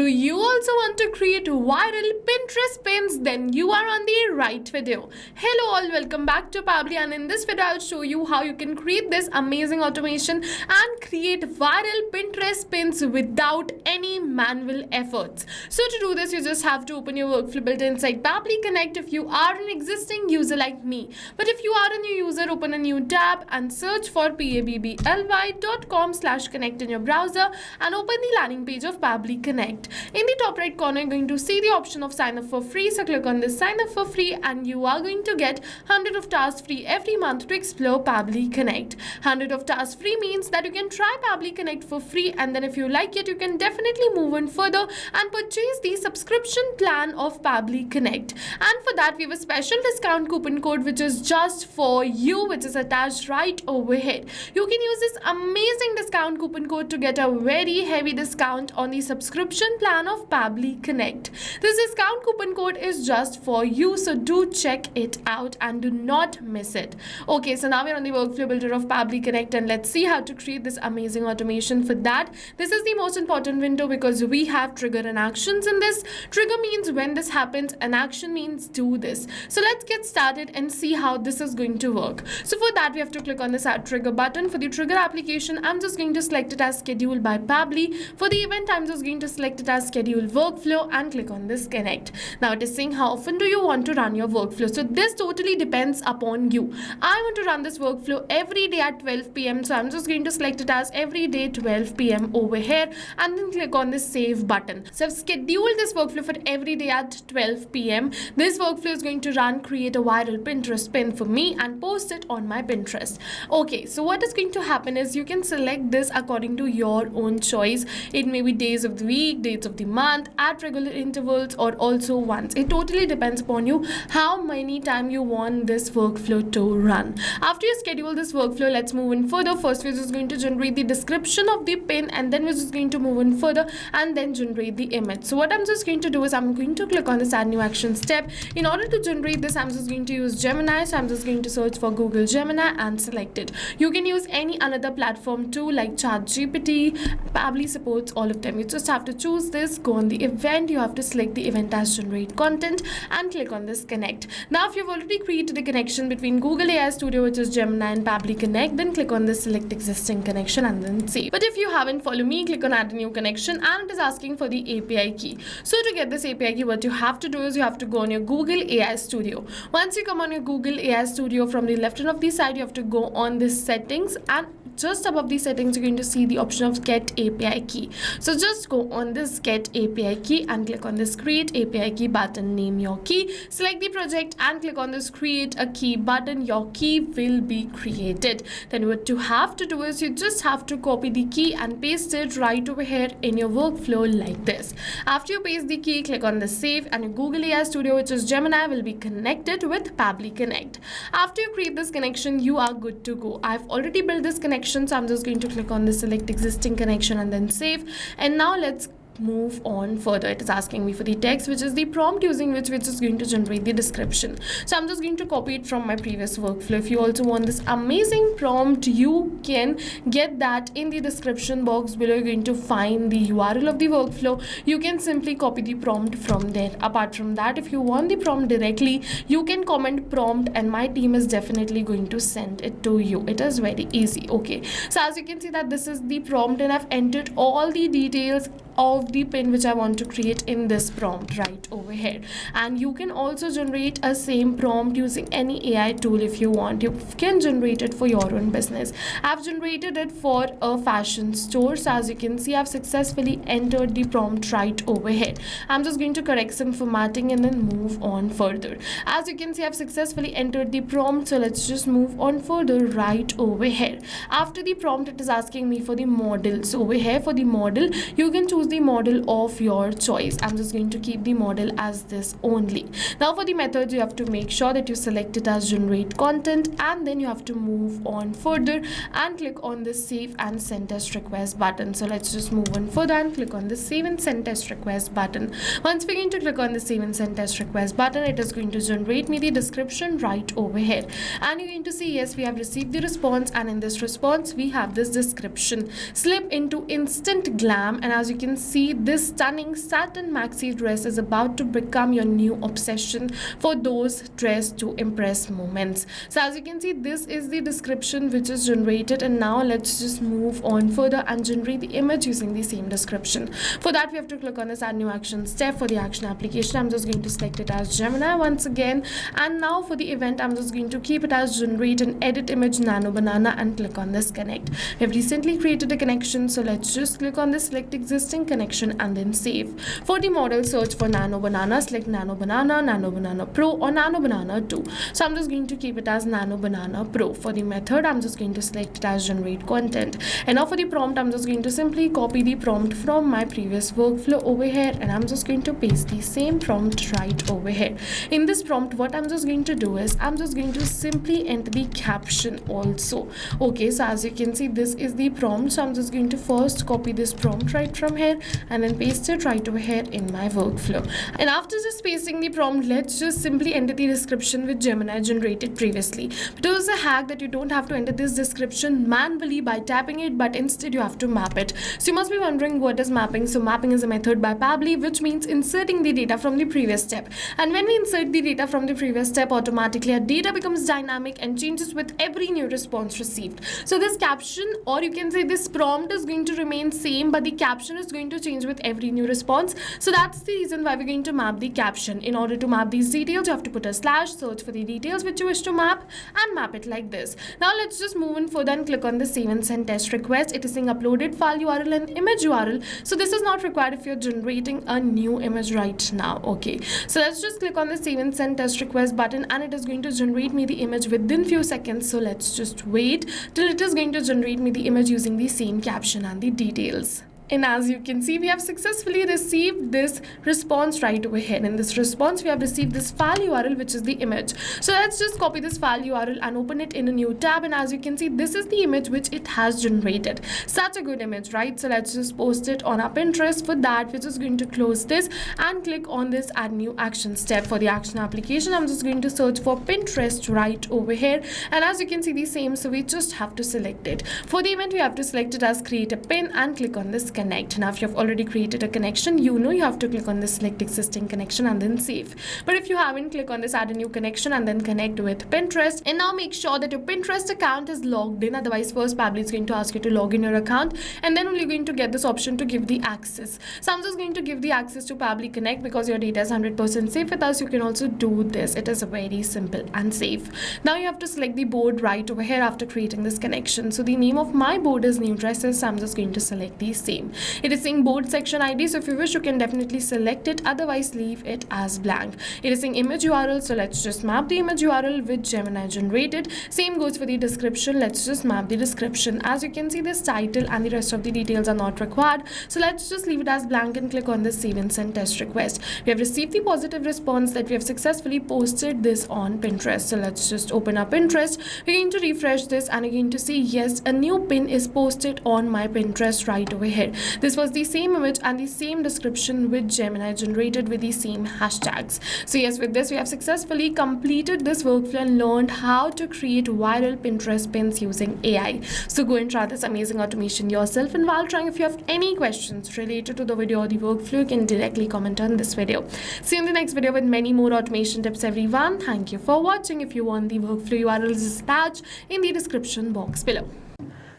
you also want to create viral Pinterest pins? Then you are on the right video. Hello all, welcome back to Pabbly, and in this video I'll show you how you can create this amazing automation and create viral Pinterest pins without any manual efforts. So to do this, you just have to open your workflow built inside Pabbly Connect if you are an existing user like me. But if you are a new user, open a new tab and search for pabbly.com/connect in your browser and open the landing page of Pabbly Connect. In the top right corner, you're going to see the option of sign up for free. So click on this sign up for free and you are going to get 100 of tasks free every month to explore Pabbly Connect. 100 of tasks free means that you can try Pabbly Connect for free, and then if you like it, you can definitely move on further and purchase the subscription plan of Pabbly Connect. And for that, we have a special discount coupon code which is just for you, which is attached right over here. You can use this amazing discount coupon code to get a very heavy discount on the subscription plan of Pabbly Connect. This discount coupon code is just for you, so do check it out and do not miss it. Okay, so now we're on the workflow builder of Pabbly Connect, and let's see how to create this amazing automation. For that, this is the most important window because we have trigger and actions in this. Trigger means when this happens, and action means do this. So let's get started and see how this is going to work. So for that, we have to click on this add trigger button. For the trigger application, I'm just going to select it as schedule by Pabbly. For the event, I'm just going to select it as schedule workflow and click on this connect. Now it is saying how often do you want to run your workflow. So this totally depends upon you. I want to run this workflow every day at 12 p.m. So I'm just going to select it as every day 12 p.m. over here and then click on this save button. So I've scheduled this workflow for every day at 12 p.m. This workflow is going to create a viral Pinterest pin for me and post it on my Pinterest. Okay, so what is going to happen is you can select this according to your own choice. It may be days of the week, dates of the month, at regular intervals, or also once. It totally depends upon you how many times you want this workflow to run. After you schedule this workflow, let's move in further. First, we're just going to generate the description of the pin, and then we're just going to move in further and then generate the image. So what I'm just going to do is I'm going to click on this add new action step. In order to generate this, I'm just going to use Gemini. So I'm just going to search for Google Gemini and select it. You can use any another platform too, like ChatGPT. Pabbly supports all of them. You just have to choose this, go on the event, you have to select the event as generate content and click on this connect. Now if you've already created a connection between Google AI Studio, which is Gemini, and Pabbly Connect, then click on this select existing connection and then save. But if you haven't, follow me, click on add a new connection, and it is asking for the API key. So to get this API key, what you have to do is you have to go on your Google AI Studio. Once you come on your Google AI Studio, from the left hand of the side, you have to go on this settings, and just above the settings you're going to see the option of get API key. So just go on this get API key and click on this create API key button, name your key, select the project and click on this create a key button. Your key will be created. Then what you have to do is you just have to copy the key and paste it right over here in your workflow like this. After you paste the key, click on the save, and your Google AI Studio, which is Gemini, will be connected with Pabbly Connect. After you create this connection, you are good to go. I've already built this connection, so I'm just going to click on the select existing connection and then save. And now let's move on further. It is asking me for the text, which is the prompt using which is going to generate the description. So I'm just going to copy it from my previous workflow. If you also want this amazing prompt, you can get that in the description box below. You're going to find the URL of the workflow. You can simply copy the prompt from there. Apart from that, if you want the prompt directly, you can comment prompt and my team is definitely going to send it to you. It is very easy. Okay, so as you can see that this is the prompt, and I've entered all the details of the pin which I want to create in this prompt right over here. And you can also generate a same prompt using any AI tool if you want. You can generate it for your own business. I've generated it for a fashion store. So as you can see, I've successfully entered the prompt right over here. I'm just going to correct some formatting and then move on further. As you can see, I've successfully entered the prompt. So let's just move on further right over here. After the prompt, it is asking me for the model. So over here for the model, you can choose the model of your choice. I'm just going to keep the model as this only. Now for the methods, you have to make sure that you select it as generate content, and then you have to move on further and click on the save and send test request button. So let's just move on further and click on the save and send test request button. Once we're going to click on the save and send test request button, it is going to generate me the description right over here, and you're going to see yes, we have received the response, and in this response we have this description: slip into instant glam. And as you can see, this stunning satin maxi dress is about to become your new obsession for those dress to impress moments. So as you can see, this is the description which is generated, and now let's just move on further and generate the image using the same description. For that, we have to click on this add new action step. For the action application, I'm just going to select it as Gemini once again, and now for the event, I'm just going to keep it as generate and edit image nano banana and click on this connect. We have recently created a connection, so let's just click on this select existing connection and then save. For the model, search for nano banana, select nano banana pro or nano banana 2. So I'm just going to keep it as nano banana pro. For the method, I'm just going to select it as generate content, and now for the prompt, I'm just going to simply copy the prompt from my previous workflow over here, and I'm just going to paste the same prompt right over here. In this prompt, what I'm just going to do is I'm just going to simply enter the caption also. Okay, so as you can see, this is the prompt, so I'm just going to first copy this prompt right from here and then paste it right over here in my workflow. And after just pasting the prompt, let's just simply enter the description which Gemini generated previously. But it was a hack that you don't have to enter this description manually by tapping it, but instead you have to map it. So you must be wondering, what is mapping? So mapping is a method by Pabbly which means inserting the data from the previous step, and when we insert the data from the previous step, automatically our data becomes dynamic and changes with every new response received. So this caption, or you can say this prompt, is going to remain same, but the caption is going to change with every new response. So that's the reason why we're going to map the caption. In order to map these details, you have to put a slash, search for the details which you wish to map, and map it like this. Now let's just move in further and click on the save and send test request. It is saying uploaded file URL and image URL, so this is not required if you're generating a new image right now. Okay, so let's just click on the save and send test request button, and it is going to generate me the image within few seconds. So let's just wait till it is going to generate me the image using the same caption and the details. And as you can see, we have successfully received this response right over here. In this response, we have received this file URL, which is the image. So let's just copy this file URL and open it in a new tab. And as you can see, this is the image which it has generated. Such a good image, right? So let's just post it on our Pinterest. For that, we're just going to close this and click on this add new action step. For the action application, I'm just going to search for Pinterest right over here. And as you can see, the same, so we just have to select it. For the event, we have to select it as create a pin and click on this connect. Now if you have already created a connection, you know you have to click on this select existing connection and then save. But if you haven't, click on this add a new connection and then connect with Pinterest. And now make sure that your Pinterest account is logged in. Otherwise, first Pabbly is going to ask you to log in your account, and then only you're going to get this option to give the access. So I'm just going to give the access to Pabbly Connect because your data is 100% safe with us. You can also do this. It is very simple and safe. Now you have to select the board right over here after creating this connection. So the name of my board is new dresses, so I'm just going to select the same. It is saying board section ID, so if you wish, you can definitely select it. Otherwise, leave it as blank. It is saying image URL, so let's just map the image URL which Gemini generated. Same goes for the description. Let's just map the description. As you can see, this title and the rest of the details are not required, so let's just leave it as blank and click on the save and send test request. We have received the positive response that we have successfully posted this on Pinterest. So let's just open up Pinterest. We're going to refresh this and you're going to see, yes, a new pin is posted on my Pinterest right over here. This was the same image and the same description which Gemini generated with the same hashtags. So yes, with this, we have successfully completed this workflow and learned how to create viral Pinterest pins using AI. So go and try this amazing automation yourself. And while trying, if you have any questions related to the video or the workflow, you can directly comment on this video. See you in the next video with many more automation tips, everyone. Thank you for watching. If you want the workflow URLs is attached in the description box below.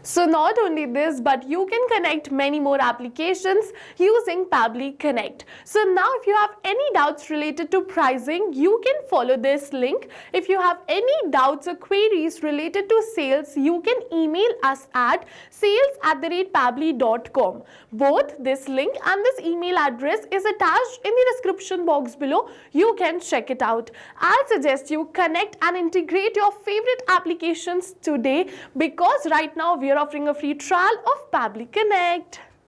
So not only this, but you can connect many more applications using Pabbly Connect. So now if you have any doubts related to pricing, you can follow this link. If you have any doubts or queries related to sales, you can email us at sales@pabbly.com. Both this link and this email address is attached in the description box below. You can check it out. I'll suggest you connect and integrate your favorite applications today, because right now we are offering a free trial of Pabbly Connect.